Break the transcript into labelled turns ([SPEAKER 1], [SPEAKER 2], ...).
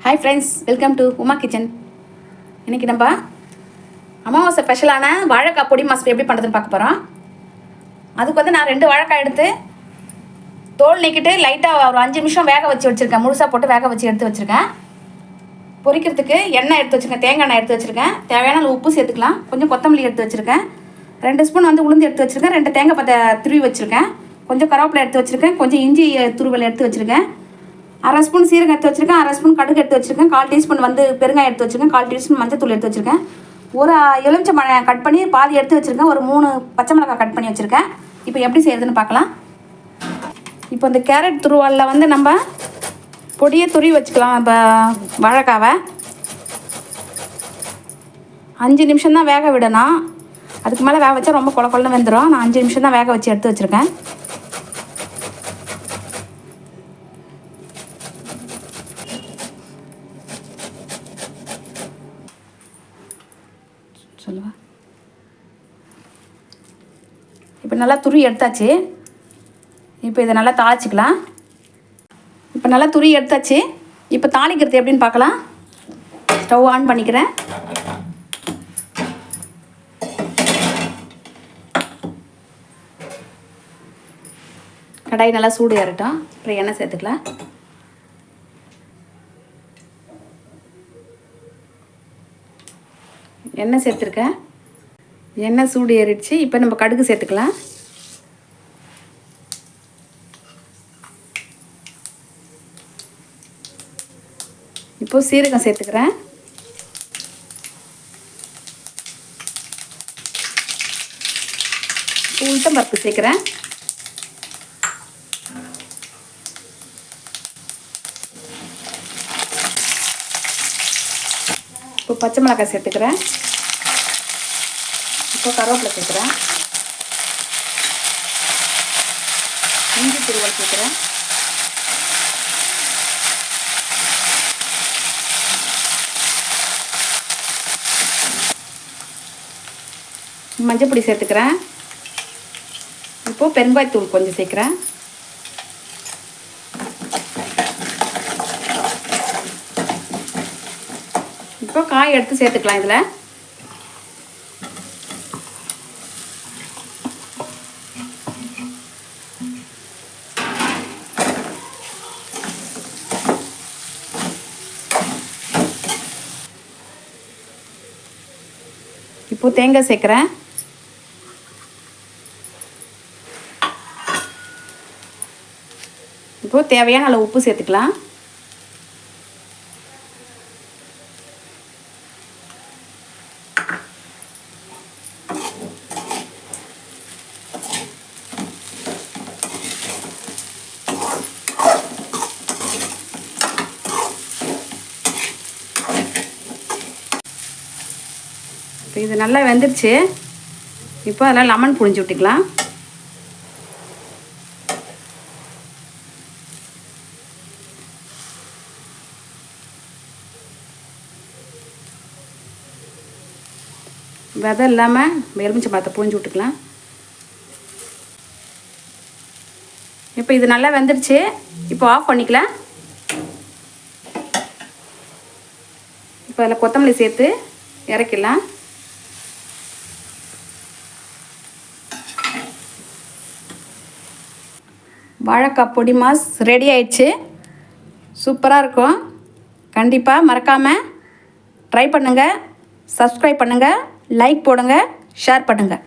[SPEAKER 1] Hi friends, welcome to Uma kitchen. இன்றைக்கி நம்ம அமாவாசை ஸ்பெஷலான வாழைக்காய் பொடி மாஸ் எப்படி பண்ணுறதுன்னு பார்க்க போகிறோம். அதுக்கு நான் 2 வாழைக்காய் எடுத்து தோல் நீக்கிட்டு லைட்டாக ஒரு 5 நிமிஷம் வேக வச்சுருக்கேன். முழுசாக போட்டு வேக வச்சு எடுத்து வச்சுருக்கேன். பொரிக்கிறதுக்கு எண்ணெய் எடுத்து வச்சுருக்கேன், தேங்காய் எண்ணெய் எடுத்து வச்சுருக்கேன். தேவையான உப்பு சேர்த்துக்கலாம். கொஞ்சம் கொத்தமல்லி எடுத்து வச்சுருக்கேன். 2 ஸ்பூன் உளுந்து எடுத்து வச்சுருக்கேன். 2 தேங்காய் பத்தை துருவி வச்சுருக்கேன். கொஞ்சம் கருவேப்பிலை எடுத்து வச்சுருக்கேன். கொஞ்சம் இஞ்சி துருவல் எடுத்து வச்சுருக்கேன். 1/2 ஸ்பூன் சீரகம் எடுத்து வச்சுருக்கேன். 1/2 ஸ்பூன் கடுகு எடுத்து வச்சுருக்கேன். 1/4 டீஸ்பூன் பெருங்காயம் எடுத்து வச்சுருக்கேன். 1/4 டீஸ்பூன் மஞ்சத்தூள் எடுத்து வச்சுருக்கேன். ஒரு எலுமிச்சை பழம் கட் பண்ணி பாதி எடுத்து வச்சுருக்கேன். ஒரு 3 பச்சை மிளகாய் கட் பண்ணி வச்சுருக்கேன். இப்போ எப்படி செய்யறதுன்னு பார்க்கலாம். இப்போ இந்த கேரட் துருவலில் நம்ம பொடியை துருவி வச்சுக்கலாம். இப்போ வாழைக்காவை 5 நிமிஷம் தான் வேக விடணும். அதுக்கு மேலே வேக வச்சா ரொம்ப கொலன்னு வெந்துடும். நான் 5 நிமிஷம் தான் வேக வச்சு எடுத்து வச்சுருக்கேன். சொல்லுவா. இப்போ நல்லா துருவி எடுத்தாச்சு. இப்போ இதை நல்லா தாளிச்சிக்கலாம். இப்போ நல்லா துருவி எடுத்தாச்சு. இப்போ தாளிக்கிறது எப்படின்னு பார்க்கலாம். ஸ்டவ் ஆன் பண்ணிக்கிறேன். கடாய் நல்லா சூடு ஏறட்டும். அப்புறம் எண்ணெய் சேர்த்துக்கலாம். எண்ணெய் சேர்த்துருக்கேன். எண்ணெய் சூடு ஏறிடுச்சு. இப்போ நம்ம கடுகு சேர்த்துக்கலாம். இப்போது சீரகம் சேர்த்துக்கிறேன். உளுத்தம் பருப்பு சேர்க்குறேன். இப்போ பச்சை மிளகாய் சேர்த்துக்கிறேன். இப்போ கருவேப்பிலை சேர்க்குறேன். இஞ்சி துருவல் சேர்க்குறேன். மஞ்சள் பொடி சேர்த்துக்கிறேன். இப்போது பெருங்காயத்தூள் கொஞ்சம் சேர்க்குறேன். இப்போ காய் எடுத்து சேர்த்துக்கலாம். இதில் இப்போ தேங்காய் சேர்க்குறேன். இப்போ தேவையான அளவு உப்பு சேர்த்துக்கலாம். இப்போ இது நல்லா வெந்துருச்சு. இப்போ அதெல்லாம் லெமன் புழிஞ்சு விட்டுக்கலாம். விதை இல்லாமல் எலுமிச்சை பழத்தை புழிஞ்சு விட்டுக்கலாம். இப்போ இது நல்லா வெந்துருச்சு. இப்போ ஆஃப் பண்ணிக்கலாம். இப்போ அதில் கொத்தமல்லி சேர்த்து இறக்கிடலாம். வாழைக்காய் பொடி மாஸ் ரெடி ஆயிடுச்சு. சூப்பராக இருக்கும். கண்டிப்பாக மறக்காமல் ட்ரை பண்ணுங்கள். சப்ஸ்கிரைப் பண்ணுங்கள். லைக் போடுங்க. ஷேர் பண்ணுங்கள்.